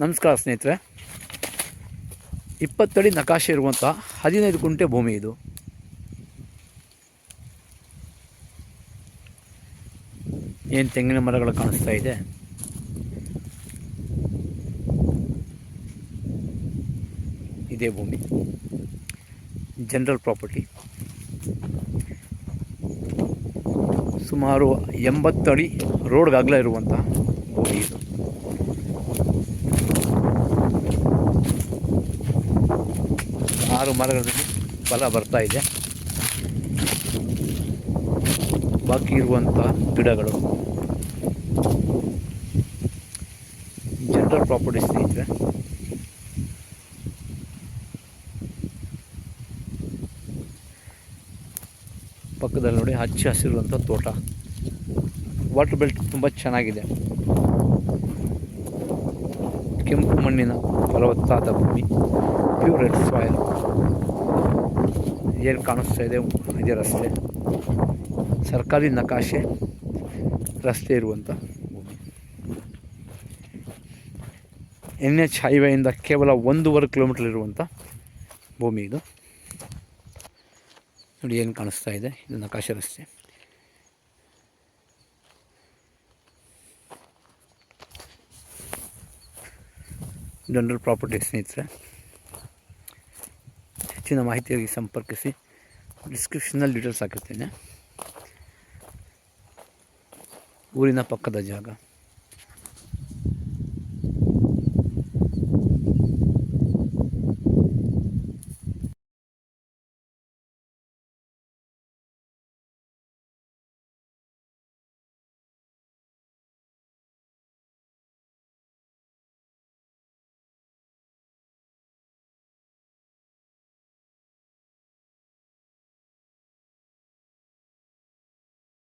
ನಮಸ್ಕಾರ ಸ್ನೇಹಿತರೆ, 20 ಅಡಿ ನಕಾಶೆ ಇರುವಂಥ 15 ಗುಂಟೆ ಭೂಮಿ ಇದು. ಏನು ತೆಂಗಿನ ಮರಗಳು ಕಾಣಿಸ್ತಾ ಇದೆ. ಇದೇ ಭೂಮಿ ಜನರಲ್ ಪ್ರಾಪರ್ಟಿ. ಸುಮಾರು 80 ಅಡಿ ರೋಡ್ಗಾಗಲೇ ಇರುವಂಥ ಭೂಮಿ ಇದು. ಆರು ಮರಗಳಲ್ಲಿ ಫಲ ಬರ್ತಾ ಇದೆ. ಬಾಕಿ ಇರುವಂಥ ಗಿಡಗಳು ಜನರಲ್ ಪ್ರಾಪರ್ಟಿ ಸ್ನೇಹಿತರೆ. ಪಕ್ಕದಲ್ಲಿ ನೋಡಿ ಹಚ್ಚ ಹಸಿರುವಂಥ ತೋಟ. ವಾಟರ್ ಬೆಲ್ಟ್ ತುಂಬ ಚೆನ್ನಾಗಿದೆ. ಕೆಂಪು ಮಣ್ಣಿನ ಫಲವತ್ತಾದ ಭೂಮಿ, ಪ್ಯೂರ್ ರೆಡ್ ಸಾಯಿಲ್. ಏನು ಕಾಣಿಸ್ತಾ ಇದೆ ಇದೇ ರಸ್ತೆ, ಸರ್ಕಾರಿ ನಕಾಶೆ ರಸ್ತೆ ಇರುವಂಥ ಭೂಮಿ. NH ಹೈವೇಯಿಂದ ಕೇವಲ 1.5 ಕಿಲೋಮೀಟರ್ ಇರುವಂಥ ಭೂಮಿ ಇದು. ನೋಡಿ ಏನು ಕಾಣಿಸ್ತಾ ಇದೆ, ಇದು ನಕಾಶೆ ರಸ್ತೆ. ಜನರಲ್ ಪ್ರಾಪರ್ಟಿ ಸ್ನೇಹಿತರೆ. ಹೆಚ್ಚಿನ ಮಾಹಿತಿಯಾಗಿ ಸಂಪರ್ಕಿಸಿ. ಡಿಸ್ಕ್ರಿಪ್ಷನಲ್ಲಿ ಡೀಟೇಲ್ಸ್ ಹಾಕಿರ್ತೇನೆ. ಊರಿನ ಪಕ್ಕದ ಜಾಗ.